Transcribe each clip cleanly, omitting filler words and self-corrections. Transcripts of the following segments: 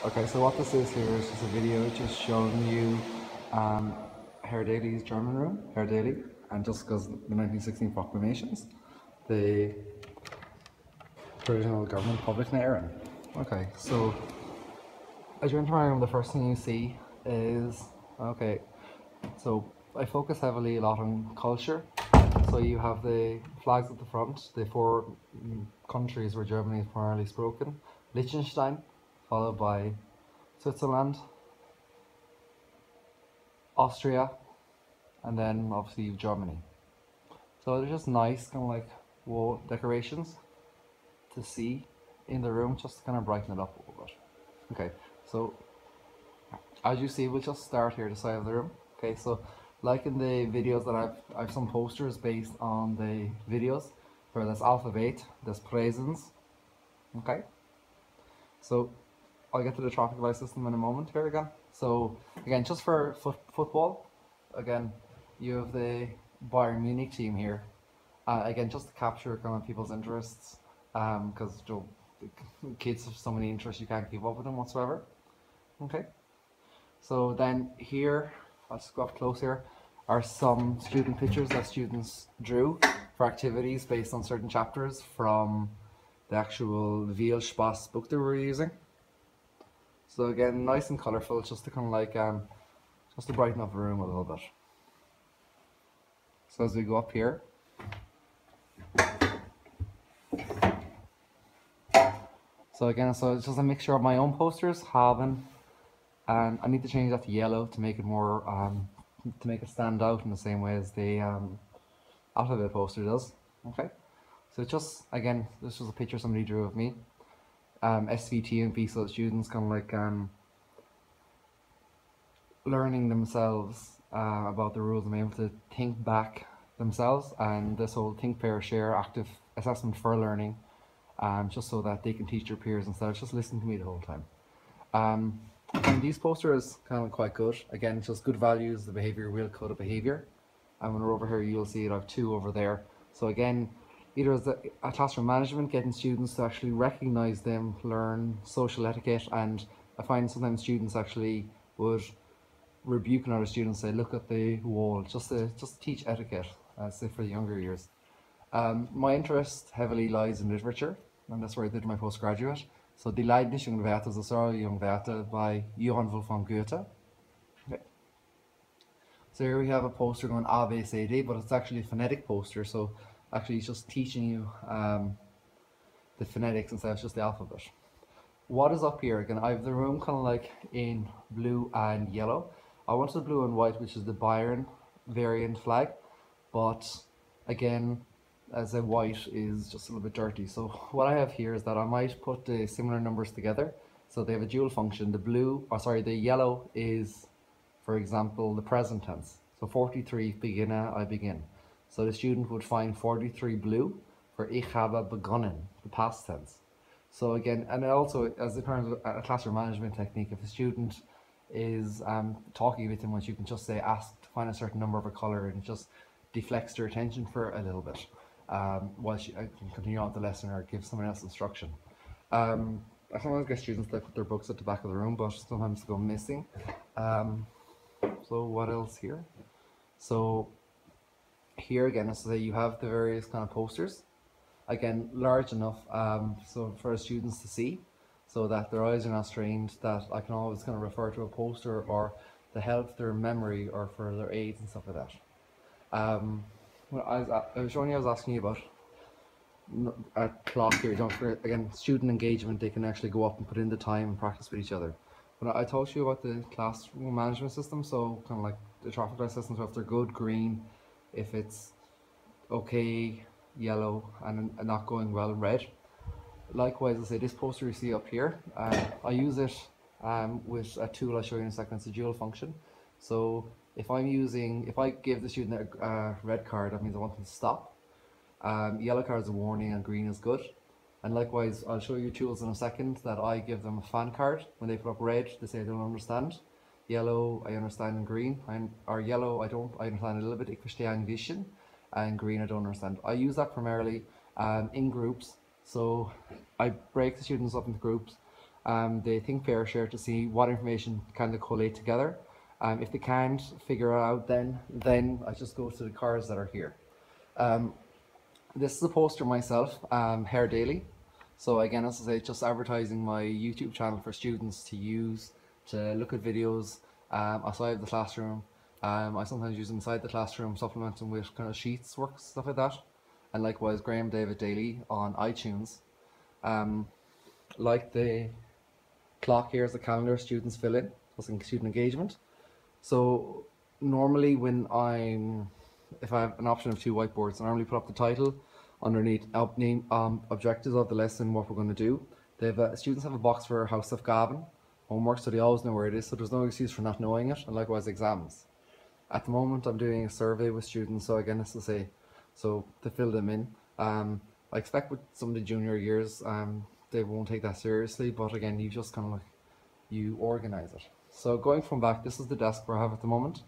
Okay, so what this is here is just a video just showing you Herr Dalys German room, Herr Daly, and just because the 1916 proclamations, the provisional government public in Erin. Okay, so as you enter my room, the first thing you see is, okay, so I focus heavily a lot on culture. So you have the flags at the front, the four countries where Germany is primarily spoken, Liechtenstein, followed by Switzerland, Austria, and then obviously Germany. So they're just nice, kind of like wall decorations to see in the room, just to kind of brighten it up a little bit. Okay, so as you see, we'll just start here, the side of the room. Okay, so like in the videos that I've some posters based on the videos where there's alphabet, there's presents. Okay, so I'll get to the traffic light system in a moment here again. So again, just for football, again, you have the Bayern Munich team here. Again, just to capture kind of people's interests, because kids have so many interests you can't keep up with them whatsoever. Okay, so then here, I'll just go up close here, are some student pictures that students drew for activities based on certain chapters from the actual Viel Spaß book that we're using. So again, nice and colourful, just to kind of like, just to brighten up the room a little bit. So as we go up here, so again, so it's just a mixture of my own posters, having, and I need to change that to yellow to make it more, to make it stand out in the same way as the alphabet poster does. Okay, so it's just, again, this was a picture somebody drew of me. SVT and VSO students kind of like learning themselves about the rules and being able to think back themselves, and this whole think, pair, share active assessment for learning, just so that they can teach their peers instead of just listening to me the whole time. And these posters kind of quite good. Again, it's just good values, the behaviour wheel, code of behaviour. And when we're over here, you'll see it. I have two over there. So again, either as a classroom management, getting students to actually recognise them, learn social etiquette, and I find sometimes students actually would rebuke another student and say, look at the wall, just to teach etiquette, say for the younger years. My interest heavily lies in literature, and that's where I did my postgraduate. So Die Leidlichen Werte, the Sorrow Young Werte by Johann Wolfgang Goethe. Okay. So here we have a poster going A, B, C, D, but it's actually a phonetic poster, so actually it's just teaching you the phonetics instead of just the alphabet. What is up here? Again, I have the room kind of like in blue and yellow. I wanted the blue and white, which is the Bayern variant flag, but again, as a white is just a little bit dirty. So what I have here is that I might put the similar numbers together. So they have a dual function. The yellow is, for example, the present tense. So 43 beginne, I begin. So the student would find 43 blue for ich habe begonnen, the past tense. So again, and also as in terms of a classroom management technique, if a student is talking with them, you can just say ask to find a certain number of a colour, and it just deflects their attention for a little bit while I can continue on the lesson or give someone else instruction. I sometimes get students that put their books at the back of the room, but sometimes they go missing. So what else here? So here again, so you have the various kind of posters. Again, large enough so for students to see, so that their eyes are not strained, that I can always kind of refer to a poster or to help their memory or for their aids and stuff like that. Well, I was showing you, I was asking you about a clock here. Don't forget, again, student engagement, they can actually go up and put in the time and practice with each other. But I told you about the classroom management system, so kind of like the traffic light system, so if they're good, green; if it's okay, yellow, and not going well, red. Likewise, I say this poster you see up here, I use it with a tool I'll show you in a second. It's a dual function. So if I give the student a red card, that means I want them to stop. Yellow card is a warning and green is good. And likewise, I'll show you tools in a second that I give them a fan card. When they put up red, they say they don't understand. Yellow, I understand, and green. Or yellow, I understand a little bit, ich verstehe ein bisschen. And green, I don't understand. I use that primarily in groups. So I break the students up into groups, they think, pair, share to see what information can they collate together. If they can't figure it out, then I just go to the cards that are here. This is a poster myself, Herr Daly. So again, as I say, just advertising my YouTube channel for students to use, to look at videos outside the classroom. I sometimes use them inside the classroom, supplement them with kind of sheets, work, stuff like that. And likewise, Graham David Daly on iTunes. Like the clock here is the calendar students fill in, that's student engagement. So normally if I have an option of two whiteboards, I normally put up the title underneath objectives of the lesson, what we're going to do. Students have a box for House of Gavin homework, so they always know where it is, so there's no excuse for not knowing it, and likewise exams. At the moment I'm doing a survey with students, so again, as I say, so to fill them in. I expect with some of the junior years, they won't take that seriously, but again, you just kind of like, you organize it. So going from back, this is the desk where I have at the moment.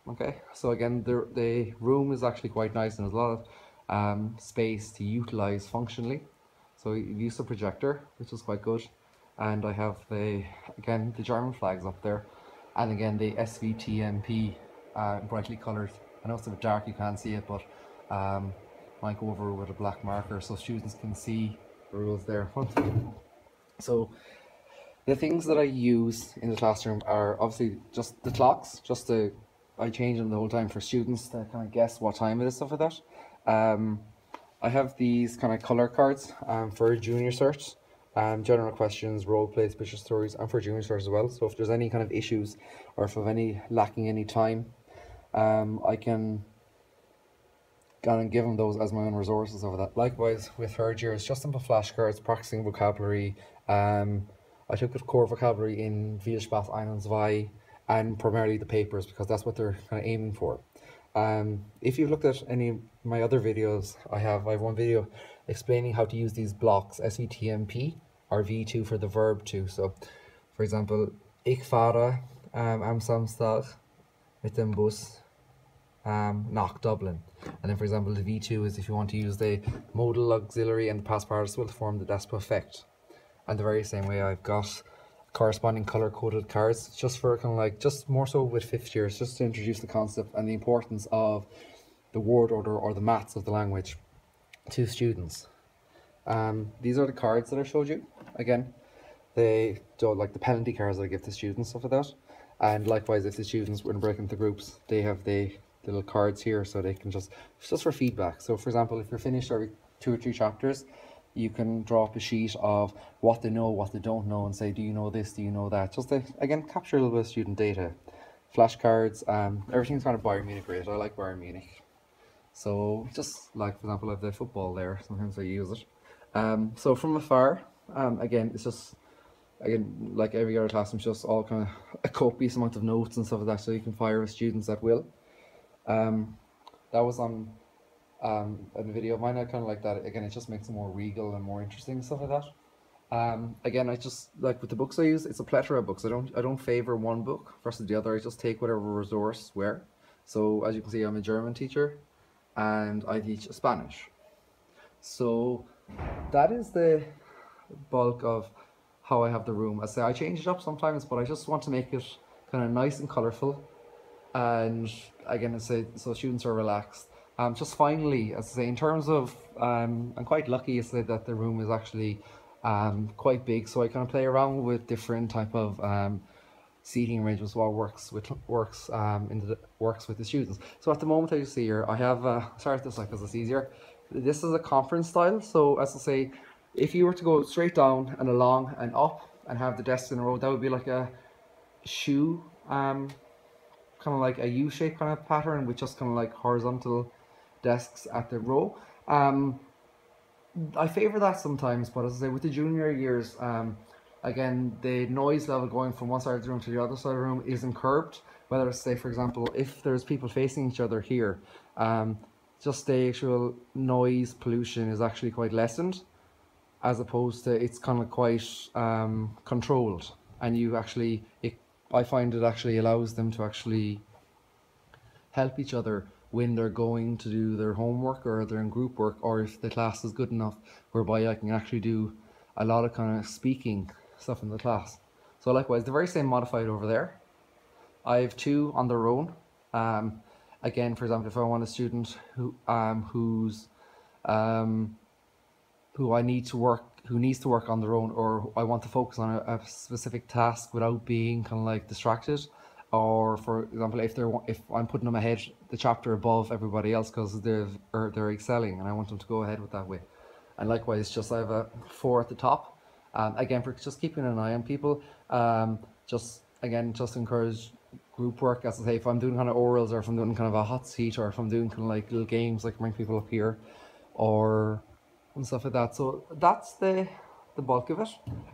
Okay, so again, the room is actually quite nice, and there's a lot of space to utilize functionally. So we use a projector, which is quite good. And I have the German flags up there. And again, the SVTMP, brightly colored. I know it's a bit dark, you can't see it, but might go over with a black marker so students can see the rules there. So the things that I use in the classroom are obviously just the clocks, I change them the whole time for students to kind of guess what time it is, stuff like that. I have these kind of colour cards for junior cert, general questions, role plays, picture stories, and for junior cert as well. So if there's any kind of issues, or if I'm lacking any time, I can kind of give them those as my own resources over that. Likewise with third year, it's just simple flashcards, practicing vocabulary. I took a core vocabulary in Viel Spaß 1 und 2, and primarily the papers, because that's what they're kind of aiming for. If you've looked at any of my other videos, I have one video explaining how to use these blocks, SVTMP, or V2 for the verb to. So, for example, ich fahre am Samstag mit dem Bus nach Dublin. And then, for example, the V2 is if you want to use the modal auxiliary and the past participle to form the das perfect. And the very same way, I've got corresponding color-coded cards, just for kind of like, just more so with fifth years, just to introduce the concept and the importance of the word order or the maths of the language to students. These are the cards that I showed you. Again, they do like the penalty cards that I give to students, stuff like that. And likewise, if the students were to break into groups, they have the little cards here, so they can just for feedback. So for example, if you're finished every 2 or 3 chapters, you can draw up a sheet of what they know, what they don't know, and say, do you know this, do you know that? Just to, again, capture a little bit of student data. Flashcards, everything's kind of Bayern Munich related. I like Bayern Munich. So just like, for example, I have the football there, sometimes I use it. So from afar, again, it's just, again, like every other classroom, it's just all kind of a copious amount of notes and stuff like that, so you can fire with students at will. That was on a video of mine. I kind of like that. Again, it just makes it more regal and more interesting, stuff like that. Again, I just like with the books I use, it's a plethora of books. I don't favor one book versus the other. I just take whatever resource where. So as you can see, I'm a German teacher and I teach Spanish. So that is the bulk of how I have the room. I say I change it up sometimes, but I just want to make it kind of nice and colorful. And again, I say so students are relaxed. Just finally, as I say, in terms of, I'm quite lucky to say that the room is actually quite big, so I kind of play around with different type of seating arrangements while works with the students. So at the moment, as you see here, I have start this like because it's easier. This is a conference style. So as I say, if you were to go straight down and along and up and have the desks in a row, that would be like a shoe, kind of like a U-shaped kind of pattern with just kind of like horizontal desks at the row. I favor that sometimes, but as I say, with the junior years, again, the noise level going from one side of the room to the other side of the room isn't curbed. Whether it's, say, for example, if there's people facing each other here, just the actual noise pollution is actually quite lessened, as opposed to it's kind of quite controlled, and you actually, I find it actually allows them to actually help each other when they're going to do their homework or they're in group work, or if the class is good enough whereby I can actually do a lot of kind of speaking stuff in the class. So likewise, the very same modified over there. I have two on their own. Again, for example, if I want a student who needs to work on their own, or I want to focus on a specific task without being kind of like distracted, or for example, if I'm putting them ahead the chapter above everybody else because they're excelling, and I want them to go ahead with that way. And likewise, just I have a 4 at the top. Again, for just keeping an eye on people. Just encourage group work. As I say, if I'm doing kind of orals, or if I'm doing kind of a hot seat, or if I'm doing kind of like little games, like bring people up here, or and stuff like that. So that's the bulk of it.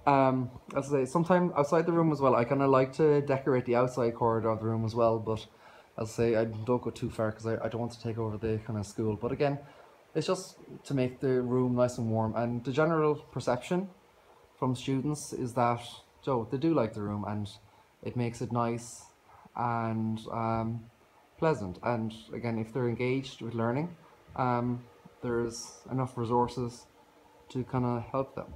As I say, sometimes outside the room as well, I kind of like to decorate the outside corridor of the room as well. But as I say, I don't go too far because I don't want to take over the kind of school. But again, it's just to make the room nice and warm. And the general perception from students is that they do like the room, and it makes it nice and pleasant. And again, if they're engaged with learning, there's enough resources to kind of help them.